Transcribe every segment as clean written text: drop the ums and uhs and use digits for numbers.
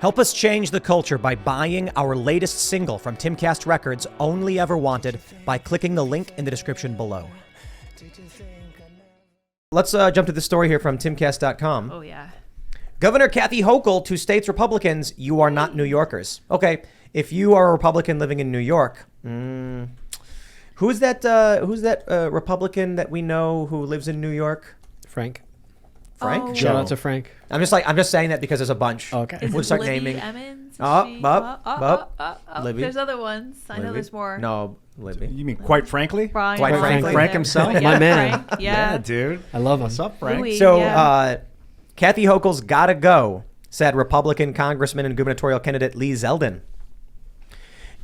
Help us change the culture by buying our latest single from Timcast Records, Only Ever Wanted, by clicking the link in the description below. Let's jump to the story here from timcast.com. Oh, yeah. Governor Kathy Hochul to states Republicans, you are not New Yorkers. Okay, if you are a Republican living in New York, who's that Republican that we know who lives in New York? Frank. Frank? Oh. Shout out to Frank. I'm just saying that because there's a bunch. Okay. Is We'll it start Libby naming. Emmons? Libby. There's other ones. I know Libby? there's more. No, Libby. You mean quite frankly? Brian. Quite frankly. Frank himself? Yeah, My man. Frank, yeah. Dude. I love him. What's up, Frank? Louis. So, Yeah. Kathy Hochul's gotta go, said Republican Congressman and gubernatorial candidate Lee Zeldin.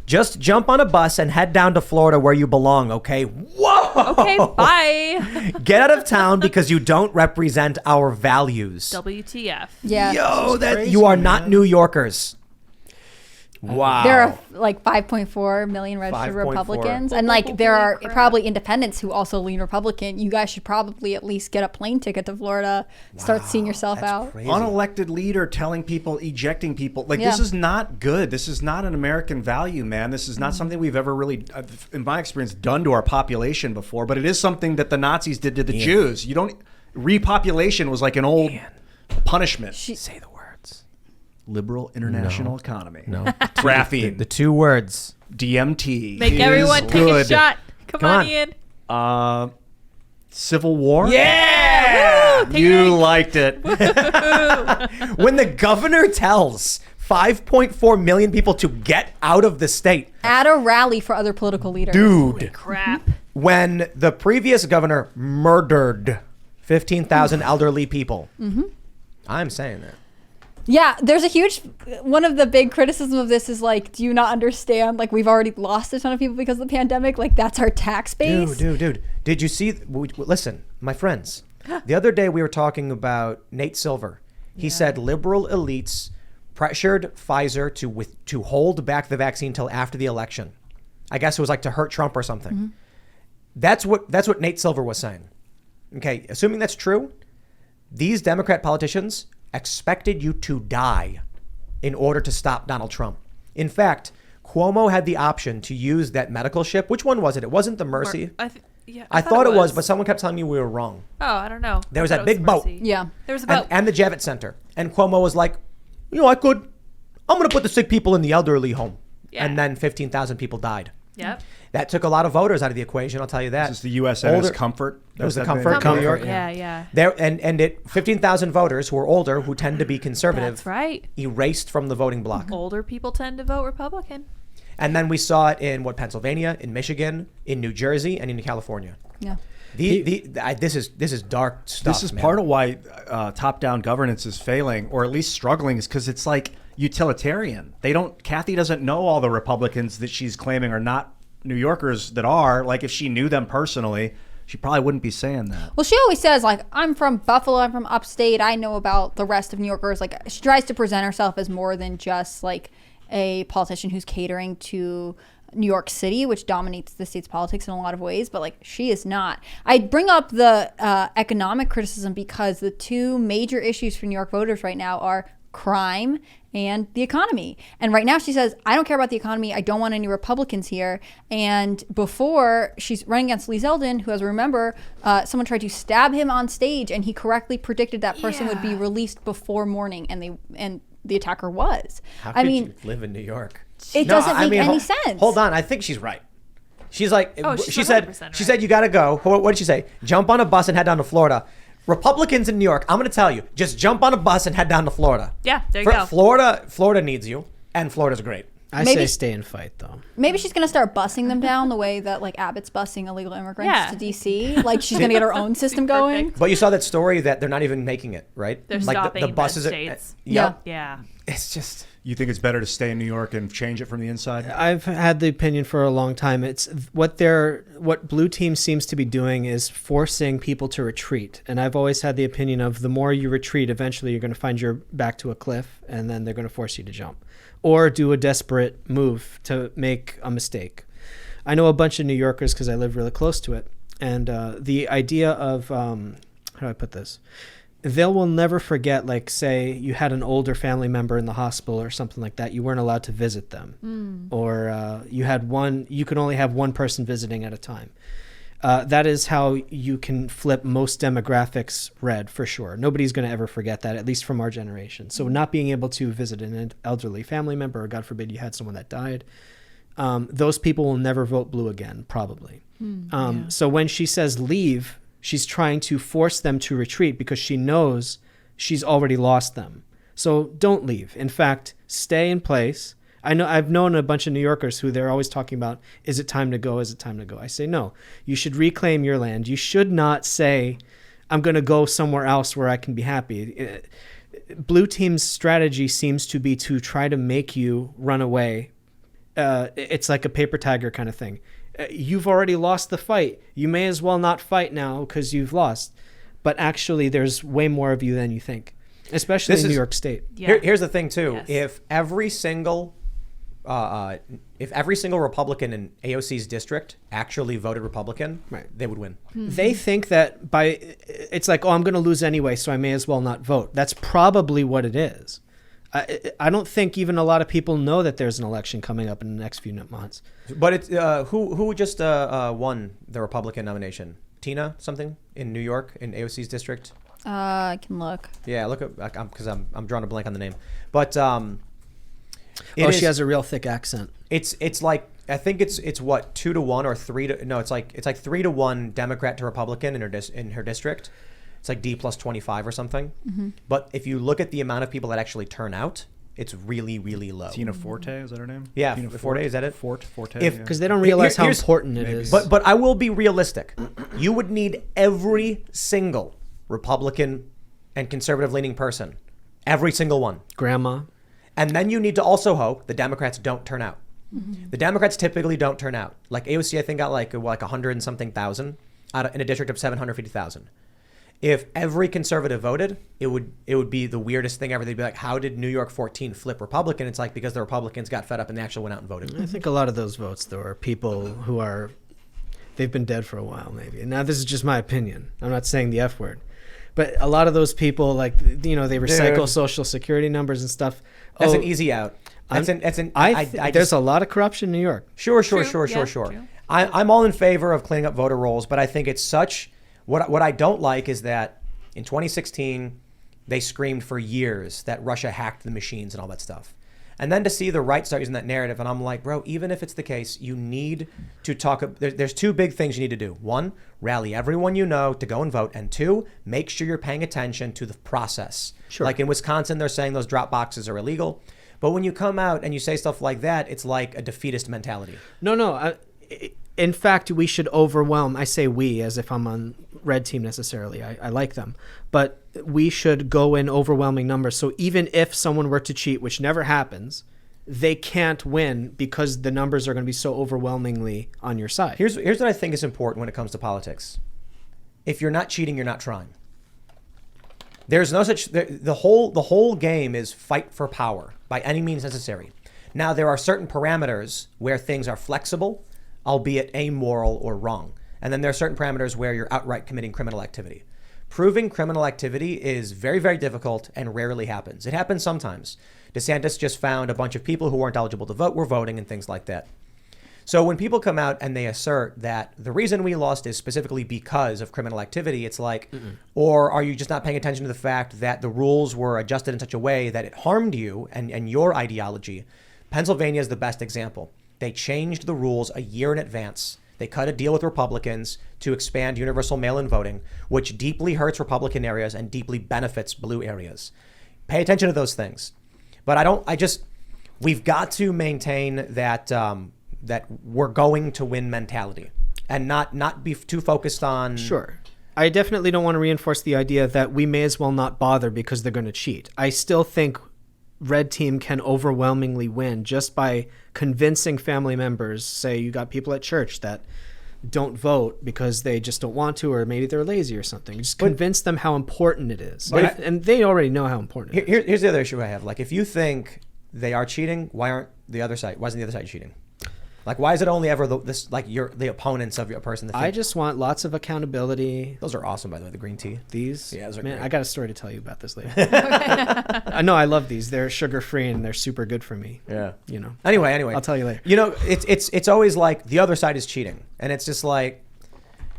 Just jump on a bus and head down to Florida where you belong, okay? Whoa! Okay, bye. Get out of town because you don't represent our values. WTF. Yeah. Yo, that crazy, you are man. not New Yorkers. Wow. There are like 5.4 million registered 5.4. Republicans. And like there are Holy crap. probably independents who also lean Republican. You guys should probably at least get a plane ticket to Florida, start seeing yourself That's out. crazy. Unelected leader telling people, ejecting people. Like, Yeah. this is not good. This is not an American value, man. This is not Mm-hmm. something we've ever really, in my experience, done to our population before. But it is something that the Nazis did to the Jews. You don't, repopulation was like an old punishment. Say the words. Liberal international economy. No. Graphene. The two words. DMT. Make is everyone take a good. shot. Come Come on, on. Ian. Civil War? Yeah! Take a You drink. liked it. When the governor tells 5.4 million people to get out of the state, At a rally for other political leaders. dude, Crap. when the previous governor murdered 15,000 elderly people, I'm saying that. Yeah, there's a huge, one of the big criticisms of this is like, do you not understand? Like, we've already lost a ton of people because of the pandemic. Like, that's our tax base. Dude. Did you see? Listen, my friends. The other day we were talking about Nate Silver. He said liberal elites pressured Pfizer to hold back the vaccine till after the election. I guess it was like to hurt Trump or something. That's what Nate Silver was saying. Okay, assuming that's true, these Democrat politicians expected you to die in order to stop Donald Trump. In fact, Cuomo had the option to use that medical ship. Which one was it? It wasn't the Mercy. I thought it was, but someone kept telling me we were wrong. Oh, I don't know. There was I that thought it big boat. Mercy. Yeah. There was a boat. And the Javits Center. And Cuomo was like, I'm going to put the sick people in the elderly home. Yeah. And then 15,000 people died. Yep. That took a lot of voters out of the equation, I'll tell you that. This is the U.S. and Older- its comfort. It was the That's comfort. been- New York. Yeah. There and 15,000 voters who are older, who tend to be conservative, That's right. erased from the voting block. Older people tend to vote Republican. And then we saw it in Pennsylvania, in Michigan, in New Jersey, and in California. Yeah. This is dark stuff. This is man. part of why top-down governance is failing, or at least struggling, is because it's like utilitarian. Kathy doesn't know all the Republicans that she's claiming are not New Yorkers that are. Like, if she knew them personally, she probably wouldn't be saying that. Well, she always says, like, I'm from Buffalo, I'm from upstate, I know about the rest of New Yorkers. Like, she tries to present herself as more than just, like, a politician who's catering to New York City, which dominates the state's politics in a lot of ways, but, like, she is not. I bring up the economic criticism because the two major issues for New York voters right now are crime and the economy. And right now she says, I don't care about the economy. I don't want any Republicans here. And before, she's running against Lee Zeldin, who, as we remember, someone tried to stab him on stage, and he correctly predicted that person would be released before morning, and the attacker was. How could you live in New York? It doesn't make any sense. Hold on, I think she's right. She's like, she's she said, 100% she said, you got to go. What did she say? Jump on a bus and head down to Florida. Republicans in New York, I'm going to tell you, just jump on a bus and head down to Florida. Yeah, there you go. Florida needs you, and Florida's great. I Maybe- say stay and fight, though. Maybe she's gonna start busing them down the way that like Abbott's busing illegal immigrants Yeah. to DC. Like she's gonna get her own system going. Perfect. But you saw that story that they're not even making it, right? They're like stopping the in buses. red states. Yep. Yeah. It's just. You think it's better to stay in New York and change it from the inside? I've had the opinion for a long time. It's what blue team seems to be doing is forcing people to retreat. And I've always had the opinion of the more you retreat, eventually you're going to find your back to a cliff, and then they're going to force you to jump or do a desperate move to make a mistake. I know a bunch of New Yorkers because I live really close to it. And the idea of, how do I put this? they will never forget, like, say you had an older family member in the hospital or something like that. You weren't allowed to visit them. Or you could only have one person visiting at a time. That is how you can flip most demographics red, for sure. Nobody's going to ever forget that, at least from our generation. So not being able to visit an elderly family member, or God forbid you had someone that died, those people will never vote blue again, probably. So when she says leave, she's trying to force them to retreat because she knows she's already lost them. So don't leave. In fact, stay in place. I've known a bunch of New Yorkers who they're always talking about, is it time to go? Is it time to go? I say, no, you should reclaim your land. You should not say, I'm going to go somewhere else where I can be happy. Blue team's strategy seems to be to try to make you run away. It's like a paper tiger kind of thing. You've already lost the fight. You may as well not fight now because you've lost. But actually, there's way more of you than you think, especially in New York State. Yeah. Here's the thing, too. Yes. If every single Republican in AOC's district actually voted Republican, Right. they would win. They think that it's like, oh, I'm going to lose anyway, so I may as well not vote. That's probably what it is. I don't think even a lot of people know that there's an election coming up in the next few months. But it's who just won the Republican nomination? Tina something in New York in AOC's district. I can look. Yeah, look at because I'm drawing a blank on the name. But She has a real thick accent. It's like I think it's what 2-1 or 3 to no it's like 3-1 Democrat to Republican in her district. It's like D plus 25 or something. But if you look at the amount of people that actually turn out, it's really, really low. Tina Forte, is that her name? Yeah, Tina Forte, is that it? Forte, If- yeah. Because they don't realize how Here's- important it maybe. is. But I will be realistic. You would need every single Republican and conservative leaning person, every single one. Grandma. And then you need to also hope the Democrats don't turn out. The Democrats typically don't turn out. Like AOC, I think got like 100 and something thousand in a district of 750,000. If every conservative voted, it would be the weirdest thing ever. They'd be like, how did New York 14 flip Republican? It's like because the Republicans got fed up and they actually went out and voted. I think a lot of those votes, though, are people who they've been dead for a while, maybe. And now this is just my opinion. I'm not saying the F word. But a lot of those people, like, they recycle Dude. social security numbers and stuff. That's an easy out. There's a lot of corruption in New York. Sure. True. Yeah, true. I'm all in favor of cleaning up voter rolls, but I think it's such. What I don't like is that in 2016, they screamed for years that Russia hacked the machines and all that stuff. And then to see the right start using that narrative, and I'm like, bro, even if it's the case, you need to talk. There's two big things you need to do. One, rally everyone you know to go and vote. And two, make sure you're paying attention to the process. Sure. Like in Wisconsin, they're saying those drop boxes are illegal. But when you come out and you say stuff like that, it's like a defeatist mentality. No. In fact, we should overwhelm. I say we as if I'm on red team necessarily. I like them. But we should go in overwhelming numbers. So even if someone were to cheat, which never happens, they can't win because the numbers are going to be so overwhelmingly on your side. Here's what I think is important when it comes to politics. If you're not cheating, you're not trying. There's no such the whole game is fight for power by any means necessary. Now there are certain parameters where things are flexible, albeit amoral or wrong. And then there are certain parameters where you're outright committing criminal activity. Proving criminal activity is very, very difficult and rarely happens. It happens sometimes. DeSantis just found a bunch of people who weren't eligible to vote were voting and things like that. So when people come out and they assert that the reason we lost is specifically because of criminal activity, it's like, or are you just not paying attention to the fact that the rules were adjusted in such a way that it harmed you and your ideology? Pennsylvania is the best example. They changed the rules a year in advance. They cut a deal with Republicans to expand universal mail-in voting, which deeply hurts Republican areas and deeply benefits blue areas. Pay attention to those things. But we've got to maintain that that we're going to win mentality and not be too focused on. Sure. I definitely don't want to reinforce the idea that we may as well not bother because they're going to cheat. I still think red team can overwhelmingly win just by convincing family members. Say you got people at church that don't vote because they just don't want to, or maybe they're lazy or something. Just convince them how important it is. And they already know how important it is. Here's the other issue I have. Like, if you think they are cheating, why isn't the other side cheating? Like, why is it only ever the opponents of your person? That I just want lots of accountability. Those are awesome, by the way. The green tea. These, Yeah, those are man, great. I got a story to tell you about this later. I know I love these. They're sugar free and they're super good for me. Yeah. You know. Anyway, I'll tell you later. You know, it's always like the other side is cheating, and it's just like,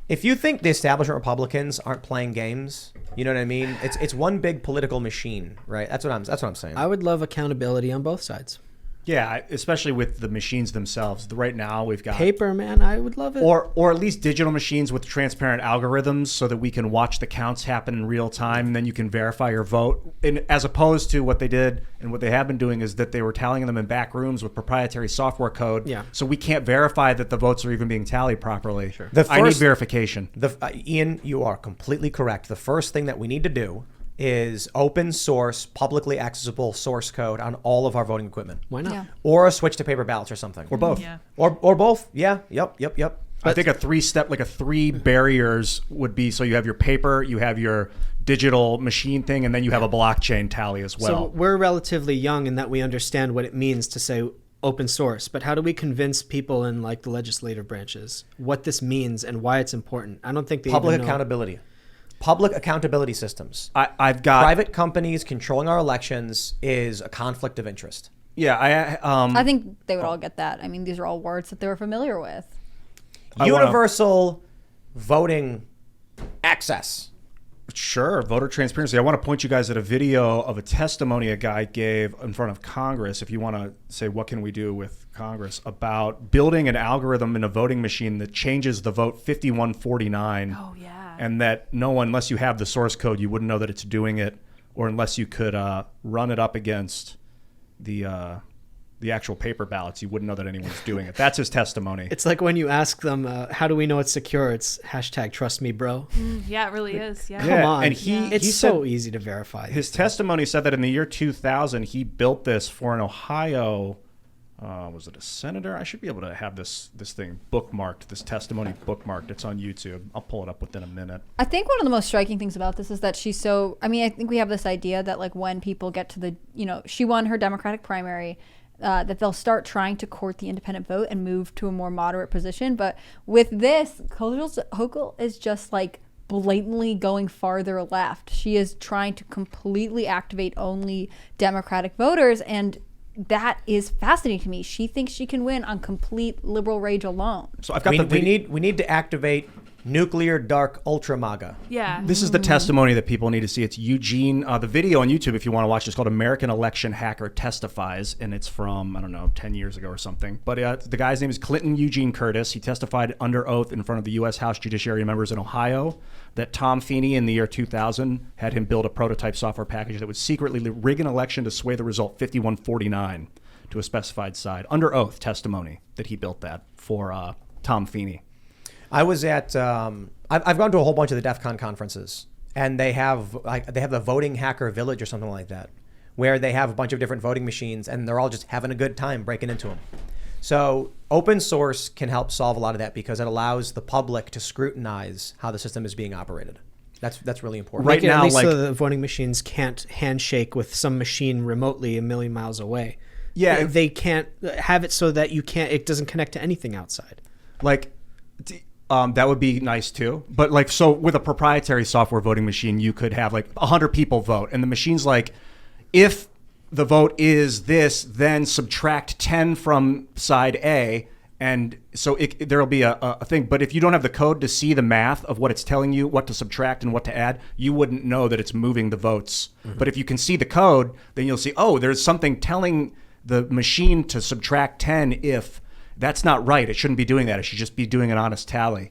if you think the establishment Republicans aren't playing games, you know what I mean? It's one big political machine, right? That's what I'm saying. I would love accountability on both sides. Yeah, especially with the machines themselves. Right now, we've got Paper, man, I would love it. or at least digital machines with transparent algorithms, so that we can watch the counts happen in real time, and then you can verify your vote. And as opposed to what they did and what they have been doing is that they were tallying them in back rooms with proprietary software code. Yeah. So we can't verify that the votes are even being tallied properly. Sure. The I need first- verification. Ian, you are completely correct. The first thing that we need to do is open source, publicly accessible source code on all of our voting equipment. Why not? Yeah. Or a switch to paper ballots or something. Or both. Yeah. Or both. Yeah. Yep. I think a three-step, like a three barriers would be, so you have your paper, you have your digital machine thing, and then you have a blockchain tally as well. So we're relatively young in that we understand what it means to say open source, but how do we convince people in like the legislative branches what this means and why it's important? I don't think they Public even know. accountability. Public accountability systems. I've got Private companies controlling our elections is a conflict of interest. Yeah, I think they would all get that. I mean, these are all words that they were familiar with. Universal voting access. Sure, voter transparency. I want to point you guys at a video of a testimony a guy gave in front of Congress, if you want to say what can we do with Congress, about building an algorithm in a voting machine that changes the vote 5149. Oh, yeah. And that no one, unless you have the source code, you wouldn't know that it's doing it, or unless you could run it up against the actual paper ballots, you wouldn't know that anyone's doing it. That's his testimony. It's like when you ask them, how do we know it's secure? It's hashtag trust me, bro. Yeah, it really is. Yeah. Come on. and It's he so said- easy to verify. His testimony said that in the year 2000, he built this for an Ohio, was it a senator? I should be able to have this thing bookmarked, this testimony bookmarked. It's on YouTube. I'll pull it up within a minute. I think one of the most striking things about this is that she's so, I mean, I think we have this idea that like when people get to the, you know, she won her Democratic primary, that they'll start trying to court the independent vote and move to a more moderate position. But with this, Hochul is just like blatantly going farther left. She is trying to completely activate only Democratic voters, and that is fascinating to me. She thinks she can win on complete liberal rage alone. So I've got We, the we video. need to activate nuclear dark ultra MAGA. Yeah. This is the testimony that people need to see. It's Eugene. The video on YouTube, if you want to watch, it's called American Election Hacker Testifies, and it's from, I don't know, 10 years ago or something. But the guy's name is Clinton Eugene Curtis. He testified under oath in front of the U.S. House Judiciary members in Ohio that Tom Feeney in the year 2000 had him build a prototype software package that would secretly rig an election to sway the result 5149 to a specified side. Under oath testimony that he built that for Tom Feeney. I was at I've gone to a whole bunch of the DEF CON conferences, and they have the voting hacker village or something like that, where they have a bunch of different voting machines, and they're all just having a good time breaking into them. So open source can help solve a lot of that because it allows the public to scrutinize how the system is being operated. That's really important. Right Make it now, at least like- so the voting machines can't handshake with some machine remotely a million miles away. Yeah. They can't have it so that it doesn't connect to anything outside. Like, that would be nice too. But like, so with a proprietary software voting machine, you could have like 100 people vote, and the machine's like, if the vote is this, then subtract 10 from side A, and so there'll be a thing. But if you don't have the code to see the math of what it's telling you, what to subtract and what to add, you wouldn't know that it's moving the votes. Mm-hmm. But if you can see the code, then you'll see, oh, there's something telling the machine to subtract 10 if that's not right. It shouldn't be doing that. It should just be doing an honest tally.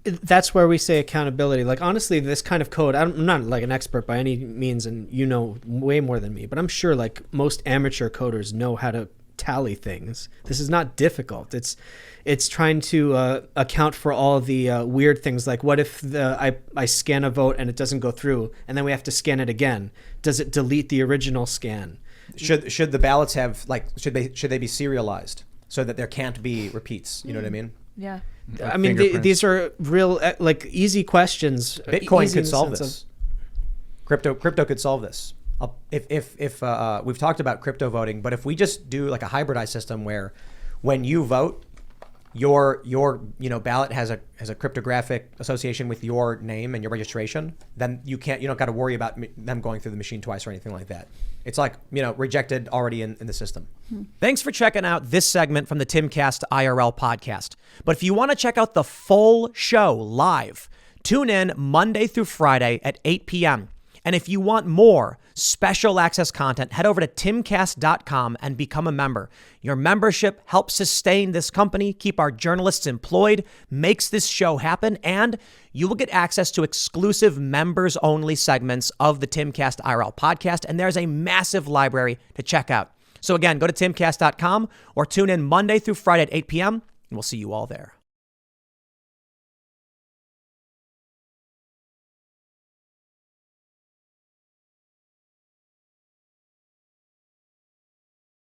That's where we say accountability. Like, honestly, this kind of code, I'm not like an expert by any means, and you know way more than me, but I'm sure like most amateur coders know how to tally things. This is not difficult. It's trying to account for all the weird things, like what if I scan a vote and it doesn't go through, and then we have to scan it again? Does it delete the original scan? Should the ballots have should they be serialized so that there can't be repeats? You know what I mean? Yeah. I mean, these are real like easy questions. Bitcoin easy in could the solve sense this. Crypto could solve this. If we've talked about crypto voting, but if we just do like a hybridized system where when you vote, your ballot has a cryptographic association with your name and your registration, then you don't got to worry about them going through the machine twice or anything like that. It's like, rejected already in the system. Thanks for checking out this segment from the Timcast IRL podcast. But if you want to check out the full show live, tune in Monday through Friday at 8 p.m. And if you want more special access content, head over to timcast.com and become a member. Your membership helps sustain this company, keep our journalists employed, makes this show happen, and you will get access to exclusive members-only segments of the Timcast IRL podcast, and there's a massive library to check out. So again, go to timcast.com or tune in Monday through Friday at 8 p.m., and we'll see you all there.